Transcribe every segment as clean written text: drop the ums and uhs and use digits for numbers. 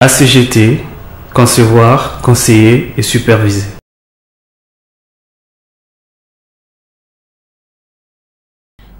ACGT, concevoir, conseiller et superviser.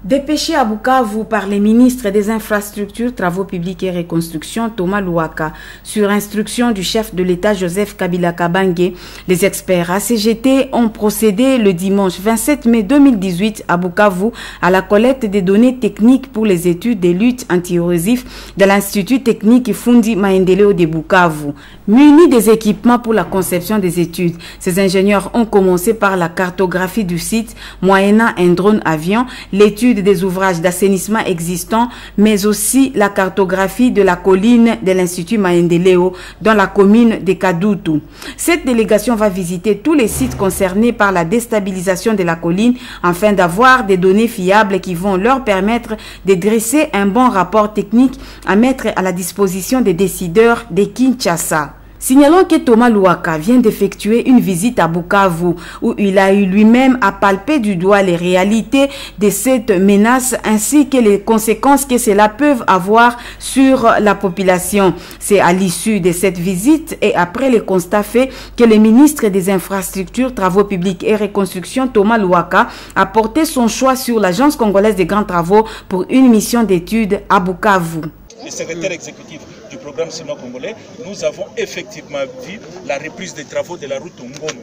Dépêché à Bukavu par les ministres des Infrastructures, Travaux publics et Reconstruction, Thomas Louaka, sur instruction du chef de l'État Joseph Kabila Kabange, les experts ACGT ont procédé le dimanche 27 mai 2018 à Bukavu à la collecte des données techniques pour les études des luttes anti-érosifs de l'Institut technique Fundi Maendeleo de Bukavu. Munis des équipements pour la conception des études, ces ingénieurs ont commencé par la cartographie du site, moyennant un drone avion, l'étude des ouvrages d'assainissement existants, mais aussi la cartographie de la colline de l'Institut Maendeleo dans la commune de Kadutu. Cette délégation va visiter tous les sites concernés par la déstabilisation de la colline afin d'avoir des données fiables qui vont leur permettre de dresser un bon rapport technique à mettre à la disposition des décideurs de Kinshasa. Signalons que Thomas Louaka vient d'effectuer une visite à Bukavu où il a eu lui-même à palper du doigt les réalités de cette menace ainsi que les conséquences que cela peut avoir sur la population. C'est à l'issue de cette visite et après les constats faits que le ministre des Infrastructures, Travaux publics et Reconstruction, Thomas Louaka, a porté son choix sur l'Agence congolaise des grands travaux pour une mission d'études à Bukavu. Le secrétaire exécutif du programme sino-congolais, nous avons effectivement vu la reprise des travaux de la route Ngomo.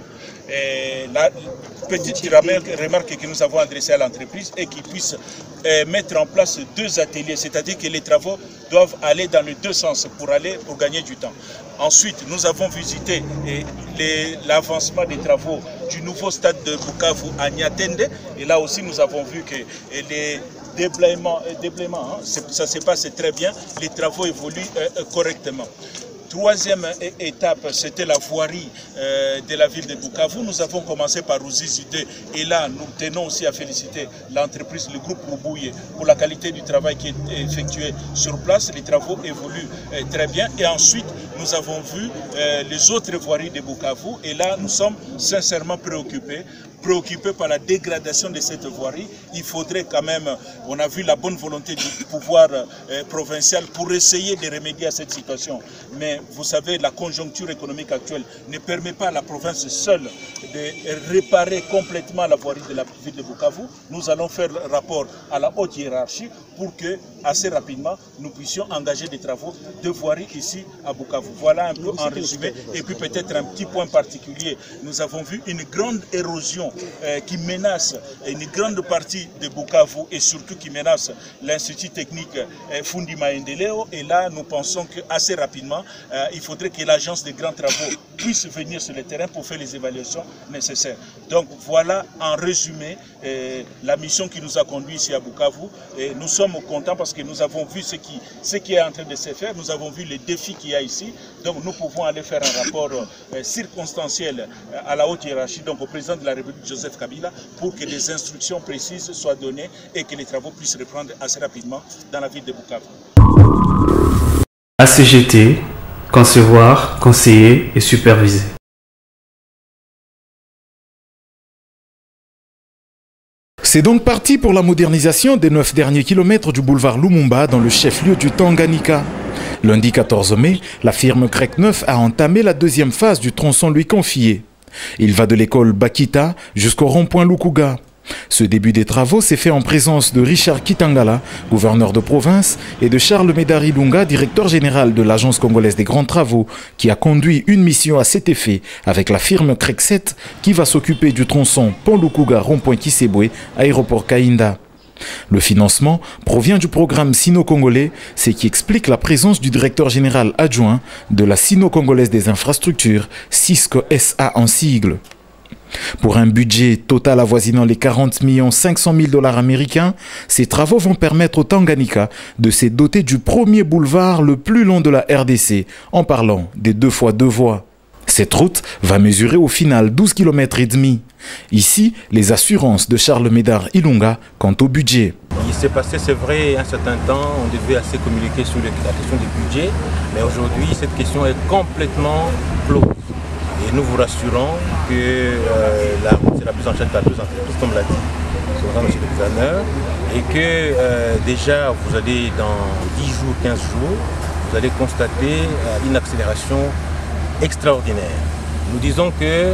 La petite remarque que nous avons adressée à l'entreprise est qu'ils puissent mettre en place 2 ateliers, c'est-à-dire que les travaux doivent aller dans les 2 sens pour gagner du temps. Ensuite, nous avons visité l'avancement des travaux du nouveau stade de Bukavu à Niatende, et là aussi nous avons vu que les déblaiement, ça se passe très bien, les travaux évoluent correctement. Troisième étape, c'était la voirie de la ville de Bukavu. Nous avons commencé par Ruzizi 2 et là, nous tenons aussi à féliciter l'entreprise, le groupe Rubouye, pour la qualité du travail qui est effectué sur place. Les travaux évoluent très bien. Et ensuite, nous avons vu les autres voiries de Bukavu et là, nous sommes sincèrement préoccupés par la dégradation de cette voirie. Il faudrait quand même, on a vu la bonne volonté du pouvoir provincial pour essayer de remédier à cette situation. Mais vous savez, la conjoncture économique actuelle ne permet pas à la province seule de réparer complètement la voirie de la ville de Bukavu. Nous allons faire rapport à la haute hiérarchie pour que, assez rapidement, nous puissions engager des travaux de voirie ici à Bukavu. Voilà un peu en résumé. Et puis peut-être un petit point particulier. Nous avons vu une grande érosion qui menace une grande partie de Bukavu et surtout qui menace l'Institut technique Fundi Maendeleo. Et là, nous pensons qu'assez rapidement, il faudrait que l'agence des grands travaux puisse venir sur le terrain pour faire les évaluations nécessaires. Donc voilà en résumé la mission qui nous a conduit ici à Bukavu. Et nous sommes contents parce que nous avons vu ce qui est en train de se faire. Nous avons vu les défis qu'il y a ici. Donc nous pouvons aller faire un rapport circonstanciel à la haute hiérarchie, donc au président de la République Joseph Kabila, pour que des instructions précises soient données et que les travaux puissent reprendre assez rapidement dans la ville de Bukavu. ACGT, concevoir, conseiller et superviser. C'est donc parti pour la modernisation des 9 derniers kilomètres du boulevard Lumumba dans le chef-lieu du Tanganyika. Lundi 14 mai, la firme Crec 9 a entamé la 2e phase du tronçon lui confié. Il va de l'école Bakita jusqu'au rond-point Lukuga. Ce début des travaux s'est fait en présence de Richard Kitangala, gouverneur de province, et de Charles Médari Lunga, directeur général de l'Agence congolaise des grands travaux, qui a conduit une mission à cet effet avec la firme Crec 7 qui va s'occuper du tronçon Pont Lukuga, rond-point Kisebwe, aéroport Kainda. Le financement provient du programme sino-congolais, ce qui explique la présence du directeur général adjoint de la sino-congolaise des infrastructures, CISCO SA en sigle. Pour un budget total avoisinant les 40 500 000 $ américains, ces travaux vont permettre au Tanganyika de se doter du premier boulevard le plus long de la RDC, en parlant des 2 fois 2 voies. Cette route va mesurer au final 12 km et demi. Ici, les assurances de Charles Médard Ilunga quant au budget. Il s'est passé, c'est vrai, un certain temps, on devait assez communiquer sur la question du budget, mais aujourd'hui, cette question est complètement close. Et nous vous rassurons que la route sera prise en charge par 2 entreprises, comme l'a dit M. le gouverneur, et que déjà vous allez dans 10 jours, 15 jours, vous allez constater une accélération extraordinaire. Nous disons que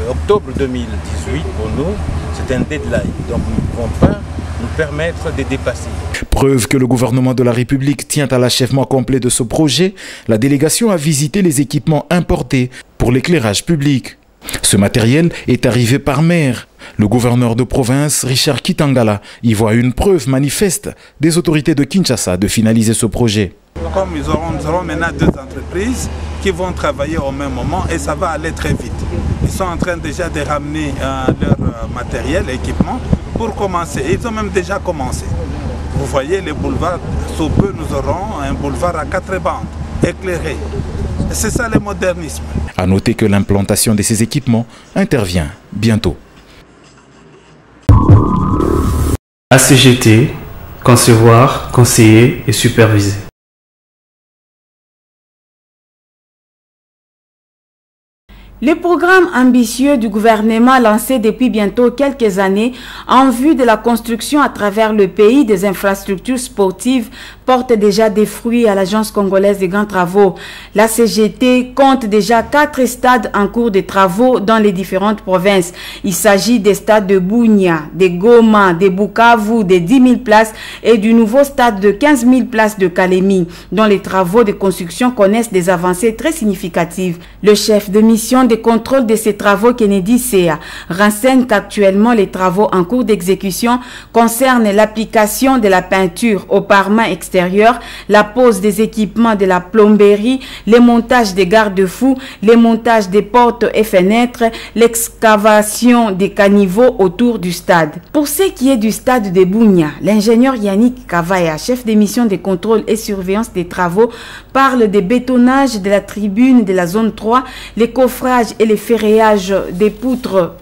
octobre 2018, pour nous, c'est un deadline. Donc nous ne pouvons pas nous permettre de dépasser. Preuve que le gouvernement de la République tient à l'achèvement complet de ce projet, la délégation a visité les équipements importés pour l'éclairage public. Ce matériel est arrivé par mer. Le gouverneur de province, Richard Kitangala, y voit une preuve manifeste des autorités de Kinshasa de finaliser ce projet. Comme nous aurons maintenant deux entreprises qui vont travailler au même moment et ça va aller très vite. Ils sont en train déjà de ramener leur matériel, équipement pour commencer. Ils ont même déjà commencé. Vous voyez les boulevards, sous peu nous aurons un boulevard à 4 bandes, éclairé. C'est ça le modernisme. À noter que l'implantation de ces équipements intervient bientôt. ACGT, concevoir, conseiller et superviser. Le programme ambitieux du gouvernement lancé depuis bientôt quelques années en vue de la construction à travers le pays des infrastructures sportives porte déjà des fruits à l'Agence congolaise des grands travaux. La CGT compte déjà 4 stades en cours de travaux dans les différentes provinces. Il s'agit des stades de Bunia, de Goma, de Bukavu, de 10 000 places et du nouveau stade de 15 000 places de Kalemi, dont les travaux de construction connaissent des avancées très significatives. Le chef de mission de contrôle de ces travaux, Kennedy Sea, renseigne qu'actuellement les travaux en cours d'exécution concernent l'application de la peinture au parement extérieur, la pose des équipements de la plomberie, les montages des garde-fous, les montages des portes et fenêtres, l'excavation des caniveaux autour du stade. Pour ce qui est du stade de Bunia, l'ingénieur Yannick Kavaya, chef des missions de contrôle et surveillance des travaux, parle des bétonnages de la tribune de la zone 3, les coffrages et les ferrailllages des poutres,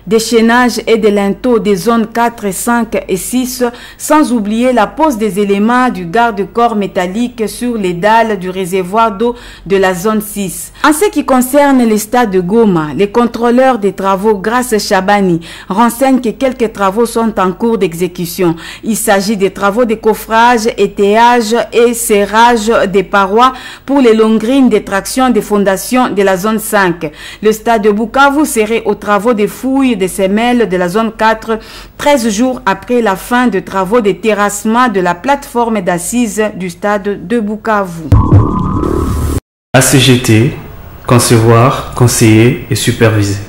des chaînages et des linteaux des zones 4, 5 et 6, sans oublier la pose des éléments du garde-corps métallique sur les dalles du réservoir d'eau de la zone 6. En ce qui concerne les stades de Goma, les contrôleurs des travaux Grace Chabani renseignent que quelques travaux sont en cours d'exécution. Il s'agit des travaux de coffrage, étayage et serrage des parois pour les longrines de traction des fondations de la zone 5. Le stade de Bukavu serait aux travaux de fouilles des semelles de la zone 4, 13 jours après la fin de travaux de terrassement de la plateforme d'assises du stade de Bukavu. ACGT, concevoir, conseiller et superviser.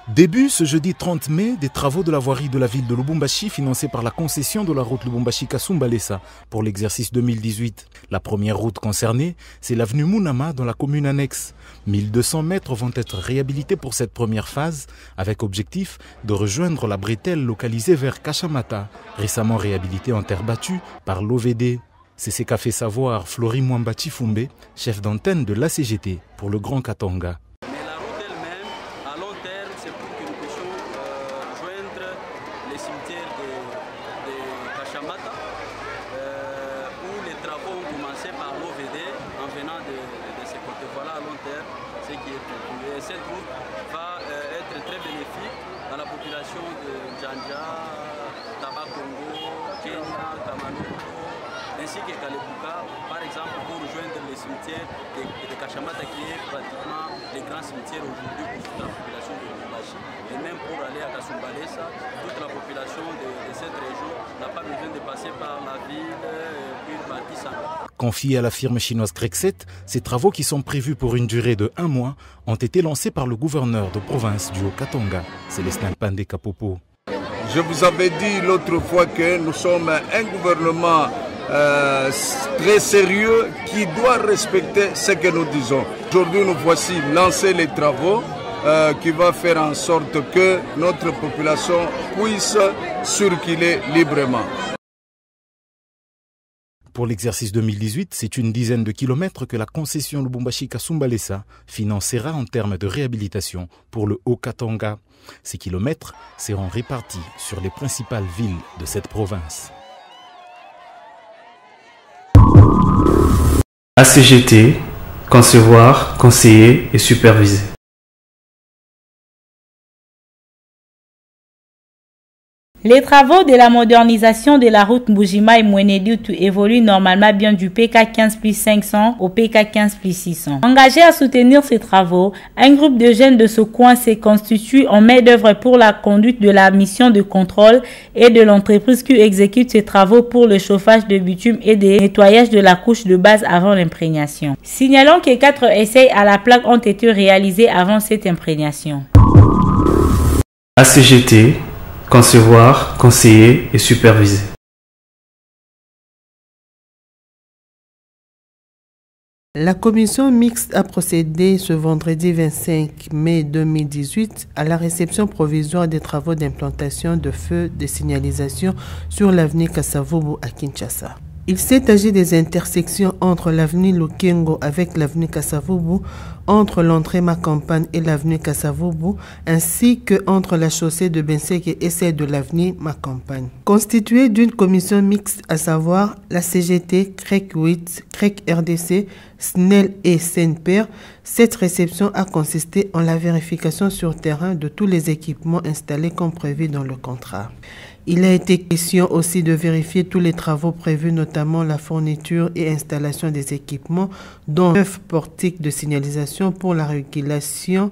Début ce jeudi 30 mai des travaux de la voirie de la ville de Lubumbashi financés par la concession de la route Lubumbashi-Kasumbalesa pour l'exercice 2018. La première route concernée, c'est l'avenue Mounama dans la commune annexe. 1200 mètres vont être réhabilités pour cette première phase avec objectif de rejoindre la bretelle localisée vers Kashamata, récemment réhabilitée en terre battue par l'OVD. C'est ce qu'a fait savoir Flori Mwambati Fumbe, chef d'antenne de l'ACGT pour le Grand Katanga. Cette route va être très bénéfique à la population de Djandja, Tabakongo, Kenya, Kamanoto, ainsi que Kalebuka, par exemple, pour rejoindre les cimetières de Kashamata, qui est pratiquement les grands cimetières aujourd'hui pour toute la population de Lubumbashi. Et même pour aller à Kasumbalesa, toute la population de cette région n'a pas besoin de passer par la ville, puis Bakisanga. Confiés à la firme chinoise Grexet, ces travaux qui sont prévus pour une durée de 1 mois ont été lancés par le gouverneur de province du Haut-Katanga, Célestin Pandé Kapopo. Je vous avais dit l'autre fois que nous sommes un gouvernement très sérieux qui doit respecter ce que nous disons. Aujourd'hui, nous voici lancer les travaux qui va faire en sorte que notre population puisse circuler librement. Pour l'exercice 2018, c'est une dizaine de kilomètres que la concession Lubumbashi-Kasumbalesa financera en termes de réhabilitation pour le Haut-Katanga. Ces kilomètres seront répartis sur les principales villes de cette province. ACGT, concevoir, conseiller et superviser. Les travaux de la modernisation de la route Mbujimai-Mwenedioutou évoluent normalement bien du PK 15+500 au PK 15+600. Engagé à soutenir ces travaux, un groupe de jeunes de ce coin s'est constitué en main d'œuvre pour la conduite de la mission de contrôle et de l'entreprise qui exécute ces travaux pour le chauffage de bitume et le nettoyage de la couche de base avant l'imprégnation. Signalons que 4 essais à la plaque ont été réalisés avant cette imprégnation. ACGT, concevoir, conseiller et superviser. La commission mixte a procédé ce vendredi 25 mai 2018 à la réception provisoire des travaux d'implantation de feux de signalisation sur l'avenue Kasavubu à Kinshasa. Il s'est agi des intersections entre l'avenue Lukengo avec l'avenue Kasavubu, entre l'entrée Macampagne et l'avenue Kasavubu, ainsi que entre la chaussée de Benseke et celle de l'avenue Macampagne. Constituée d'une commission mixte, à savoir la CGT, CREC 8, CREC RDC, SNEL et SENPER, cette réception a consisté en la vérification sur terrain de tous les équipements installés comme prévu dans le contrat. Il a été question aussi de vérifier tous les travaux prévus, notamment la fourniture et installation des équipements, dont 9 portiques de signalisation pour la régulation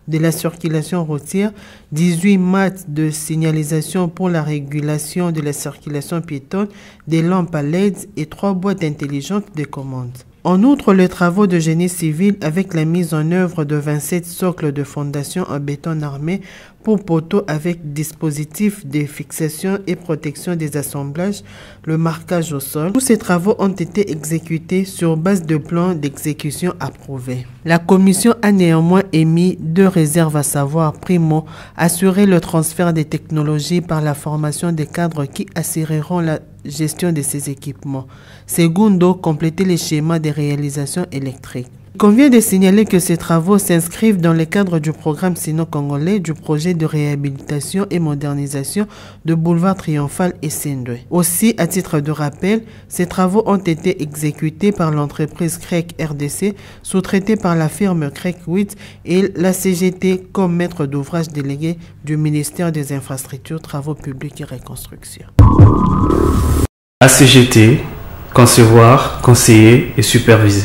de la circulation routière, 18 mâts de signalisation pour la régulation de la circulation piétonne, des lampes à LED et 3 boîtes intelligentes de commande. En outre, les travaux de génie civil avec la mise en œuvre de 27 socles de fondation en béton armé pour poteaux avec dispositif de fixation et protection des assemblages, le marquage au sol. Tous ces travaux ont été exécutés sur base de plans d'exécution approuvés. La commission a néanmoins émis 2 réserves, à savoir, primo, assurer le transfert des technologies par la formation des cadres qui assureront la gestion de ces équipements. Segundo, compléter les schémas de réalisation électrique. Il convient de signaler que ces travaux s'inscrivent dans le cadre du programme sino-congolais du projet de réhabilitation et modernisation de Boulevard Triomphal et Sendwe. Aussi, à titre de rappel, ces travaux ont été exécutés par l'entreprise CREC RDC, sous-traitée par la firme CREC 8 et la CGT comme maître d'ouvrage délégué du ministère des Infrastructures, Travaux publics et Reconstruction. ACGT, concevoir, conseiller et superviser.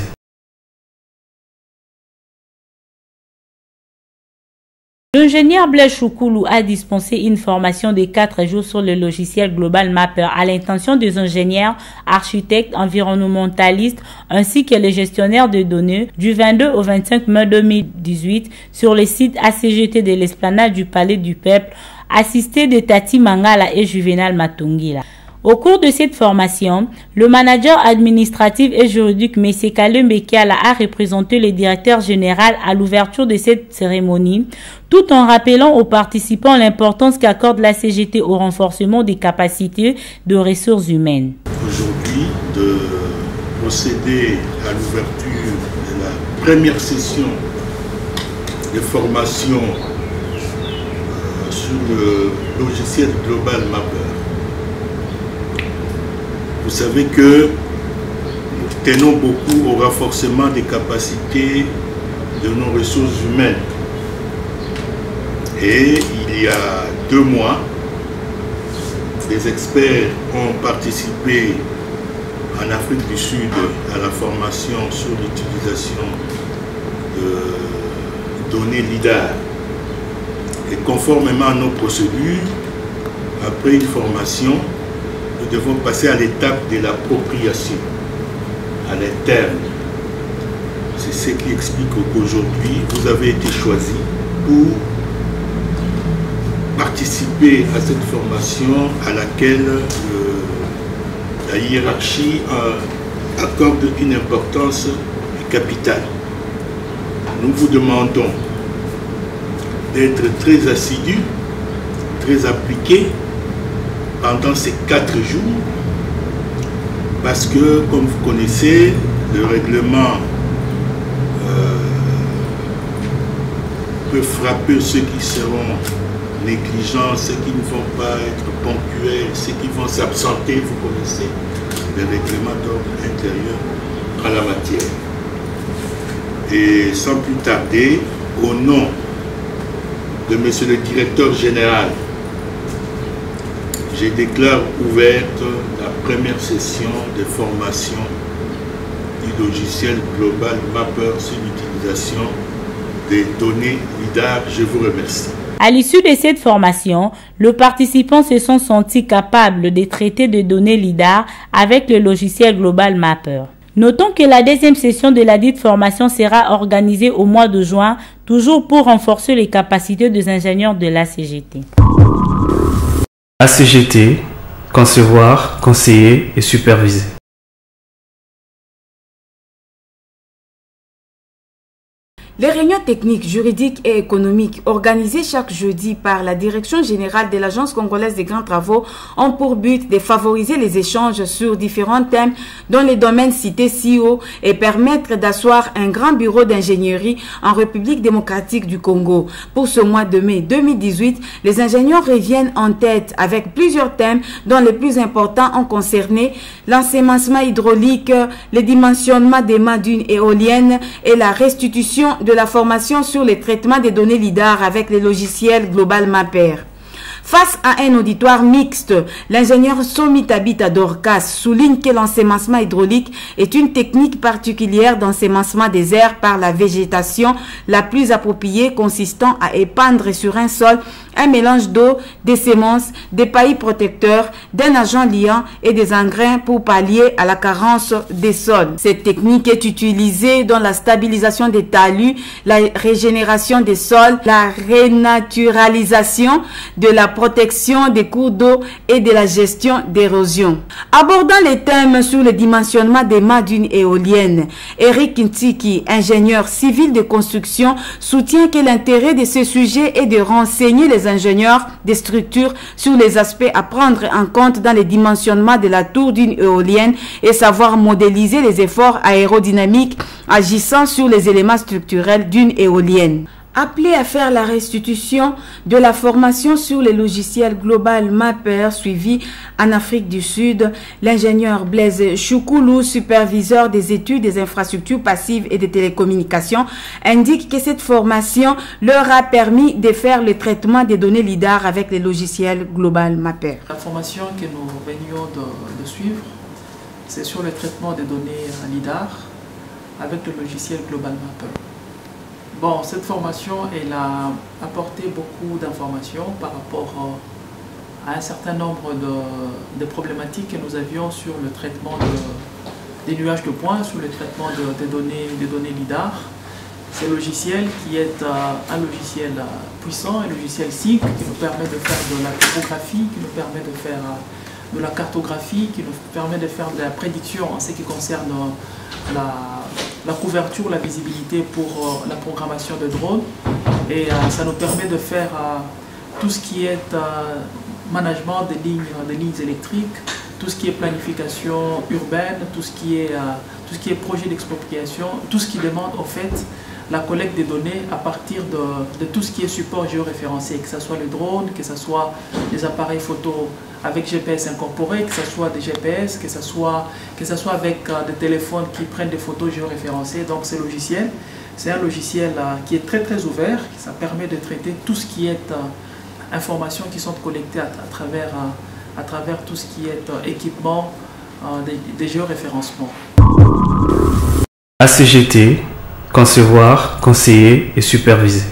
L'ingénieur Blaise Choukoulou a dispensé une formation de 4 jours sur le logiciel Global Mapper à l'intention des ingénieurs, architectes, environnementalistes ainsi que les gestionnaires de données du 22 au 25 mai 2018 sur le site ACGT de l'Esplanade du Palais du Peuple, assisté de Tati Mangala et Juvenal Matungila. Au cours de cette formation, le manager administratif et juridique M. Kalem Bekiala a représenté le directeur général à l'ouverture de cette cérémonie, tout en rappelant aux participants l'importance qu'accorde la CGT au renforcement des capacités de ressources humaines. Aujourd'hui, de procéder à l'ouverture de la première session de formation sur le logiciel Global Mapper. Vous savez que nous tenons beaucoup au renforcement des capacités de nos ressources humaines. Et il y a 2 mois, des experts ont participé en Afrique du Sud à la formation sur l'utilisation de données LIDAR. Et conformément à nos procédures, après une formation, nous devons passer à l'étape de l'appropriation à l'interne. C'est ce qui explique qu'aujourd'hui, vous avez été choisi pour participer à cette formation à laquelle la hiérarchie accorde une importance capitale. Nous vous demandons d'être très assidus, très appliqués pendant ces 4 jours, parce que, comme vous connaissez, le règlement peut frapper ceux qui seront négligents, ceux qui ne vont pas être ponctuels, ceux qui vont s'absenter. Vous connaissez le règlement d'ordre intérieur en la matière. Et sans plus tarder, au nom de Monsieur le Directeur Général je déclare ouverte la première session de formation du logiciel global Mapper sur l'utilisation des données LIDAR. Je vous remercie. À l'issue de cette formation, les participants se sont sentis capables de traiter des données LIDAR avec le logiciel Global Mapper. Notons que la deuxième session de la dite formation sera organisée au mois de juin, toujours pour renforcer les capacités des ingénieurs de l'ACGT. ACGT, concevoir, conseiller et superviser. Les réunions techniques, juridiques et économiques organisées chaque jeudi par la Direction générale de l'Agence congolaise des grands travaux ont pour but de favoriser les échanges sur différents thèmes dans les domaines cités si haut et permettre d'asseoir un grand bureau d'ingénierie en République démocratique du Congo. Pour ce mois de mai 2018, les ingénieurs reviennent en tête avec plusieurs thèmes dont les plus importants ont concerné l'ensemencement hydraulique, le dimensionnement des mâts d'une éolienne et la restitution de la formation sur le traitement des données LIDAR avec le logiciel Global Mapper. Face à un auditoire mixte, l'ingénieur Somitabita Dorcas souligne que l'ensemencement hydraulique est une technique particulière d'ensemencement des airs par la végétation la plus appropriée, consistant à épandre sur un sol un mélange d'eau, des semences, des paillis protecteurs, d'un agent liant et des engrais pour pallier à la carence des sols. Cette technique est utilisée dans la stabilisation des talus, la régénération des sols, la renaturalisation de la protection des cours d'eau et de la gestion d'érosion. Abordant les thèmes sur le dimensionnement des mâts d'une éolienne, Eric Ntiki, ingénieur civil de construction, soutient que l'intérêt de ce sujet est de renseigner les ingénieurs des structures sur les aspects à prendre en compte dans le dimensionnement de la tour d'une éolienne et savoir modéliser les efforts aérodynamiques agissant sur les éléments structurels d'une éolienne. Appelé à faire la restitution de la formation sur le logiciel Global Mapper suivi en Afrique du Sud, l'ingénieur Blaise Choukoulou, superviseur des études des infrastructures passives et des télécommunications, indique que cette formation leur a permis de faire le traitement des données LIDAR avec le logiciel Global Mapper. La formation que nous venions de suivre, c'est sur le traitement des données LIDAR avec le logiciel Global Mapper. Bon, cette formation, elle a apporté beaucoup d'informations par rapport à un certain nombre de problématiques que nous avions sur le traitement des nuages de points, sur le traitement des données LIDAR. Ce logiciel qui est un logiciel puissant, un logiciel SIG qui nous permet de faire de la topographie, qui nous permet de faire de la cartographie, qui nous permet de faire de la prédiction en ce qui concerne la couverture, la visibilité pour la programmation de drones. Et ça nous permet de faire tout ce qui est management des lignes électriques, tout ce qui est planification urbaine, tout ce qui est projet d'expropriation, tout ce qui demande en fait la collecte des données à partir de tout ce qui est support géoréférencé, que ce soit le drone, que ce soit les appareils photo avec GPS incorporé, que ce soit des GPS, que ce soit avec des téléphones qui prennent des photos géoréférencées. Donc ce logiciel, c'est un logiciel qui est très très ouvert, ça permet de traiter tout ce qui est informations qui sont collectées à travers tout ce qui est équipement des géoréférencements. ACGT, concevoir, conseiller et superviser.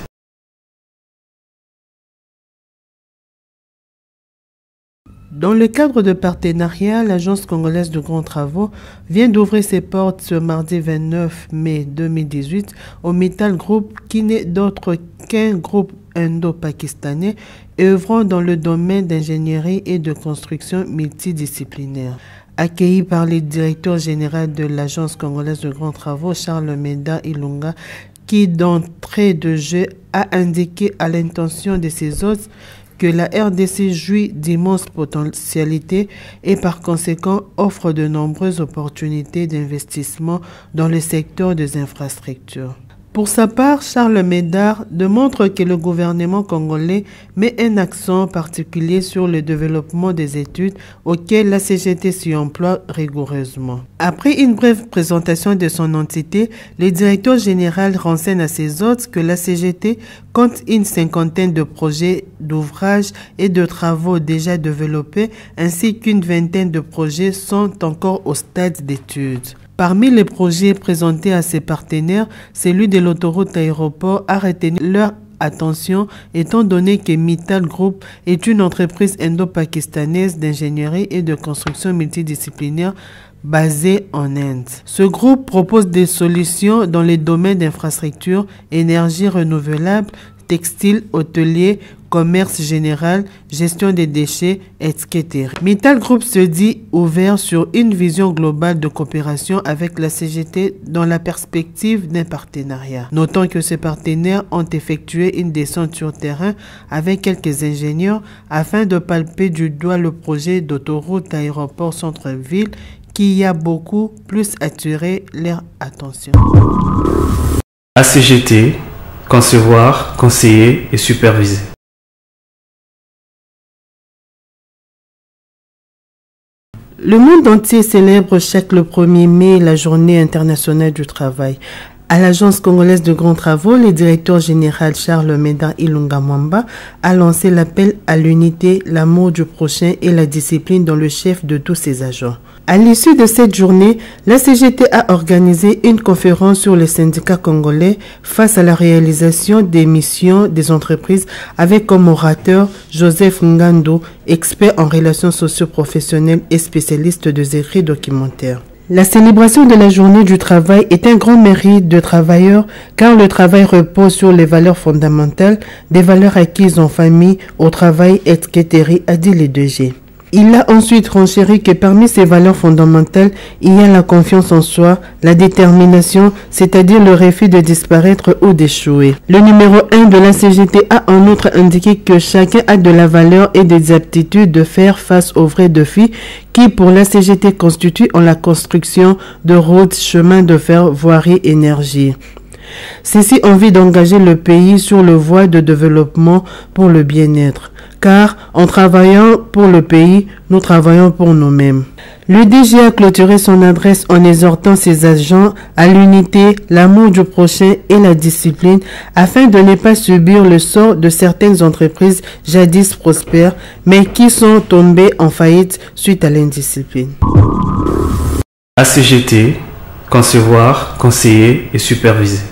Dans le cadre de partenariat, l'Agence congolaise de grands travaux vient d'ouvrir ses portes ce mardi 29 mai 2018 au Metal Group, qui n'est d'autre qu'un groupe indo-pakistanais œuvrant dans le domaine d'ingénierie et de construction multidisciplinaire. Accueilli par le directeur général de l'Agence congolaise de grands travaux, Charles Meda Ilunga, qui d'entrée de jeu a indiqué à l'intention de ses hôtes que la RDC jouit d'immenses potentialités et par conséquent offre de nombreuses opportunités d'investissement dans le secteur des infrastructures. Pour sa part, Charles Médard démontre que le gouvernement congolais met un accent particulier sur le développement des études auxquelles la CGT s'y emploie rigoureusement. Après une brève présentation de son entité, le directeur général renseigne à ses hôtes que la CGT compte une cinquantaine de projets d'ouvrages et de travaux déjà développés ainsi qu'une vingtaine de projets sont encore au stade d'études. Parmi les projets présentés à ses partenaires, celui de l'autoroute aéroport a retenu leur attention étant donné que Mittal Group est une entreprise indo-pakistanaise d'ingénierie et de construction multidisciplinaire basée en Inde. Ce groupe propose des solutions dans les domaines d'infrastructures, énergie renouvelable, textile, hôtelier, commerce général, gestion des déchets, etc. Mittal Group se dit ouvert sur une vision globale de coopération avec la CGT dans la perspective d'un partenariat. Notons que ces partenaires ont effectué une descente sur terrain avec quelques ingénieurs afin de palper du doigt le projet d'autoroute aéroport centre-ville qui a beaucoup plus attiré leur attention. ACGT, concevoir, conseiller et superviser. Le monde entier célèbre chaque le 1er mai la journée internationale du travail. À l'Agence congolaise de grands travaux, le directeur général Charles Médard Ilunga Mwamba a lancé l'appel à l'unité, l'amour du prochain et la discipline dans le chef de tous ses agents. À l'issue de cette journée, la CGT a organisé une conférence sur les syndicats congolais face à la réalisation des missions des entreprises avec comme orateur Joseph Ngando, expert en relations socio-professionnelles et spécialiste des écrits documentaires. La célébration de la journée du travail est un grand mérite de travailleurs car le travail repose sur les valeurs fondamentales, des valeurs acquises en famille, au travail, etc., a dit le DG. Il a ensuite renchéri que parmi ces valeurs fondamentales, il y a la confiance en soi, la détermination, c'est-à-dire le refus de disparaître ou d'échouer. Le numéro 1 de la CGT a en outre indiqué que chacun a de la valeur et des aptitudes de faire face aux vrais défis qui, pour la CGT, constituent en la construction de routes, chemins de fer, voirie, énergie. Ceci envie d'engager le pays sur le voie de développement pour le bien-être. Car en travaillant pour le pays, nous travaillons pour nous-mêmes. Le DG a clôturé son adresse en exhortant ses agents à l'unité, l'amour du prochain et la discipline afin de ne pas subir le sort de certaines entreprises jadis prospères mais qui sont tombées en faillite suite à l'indiscipline. ACGT, concevoir, conseiller et superviser.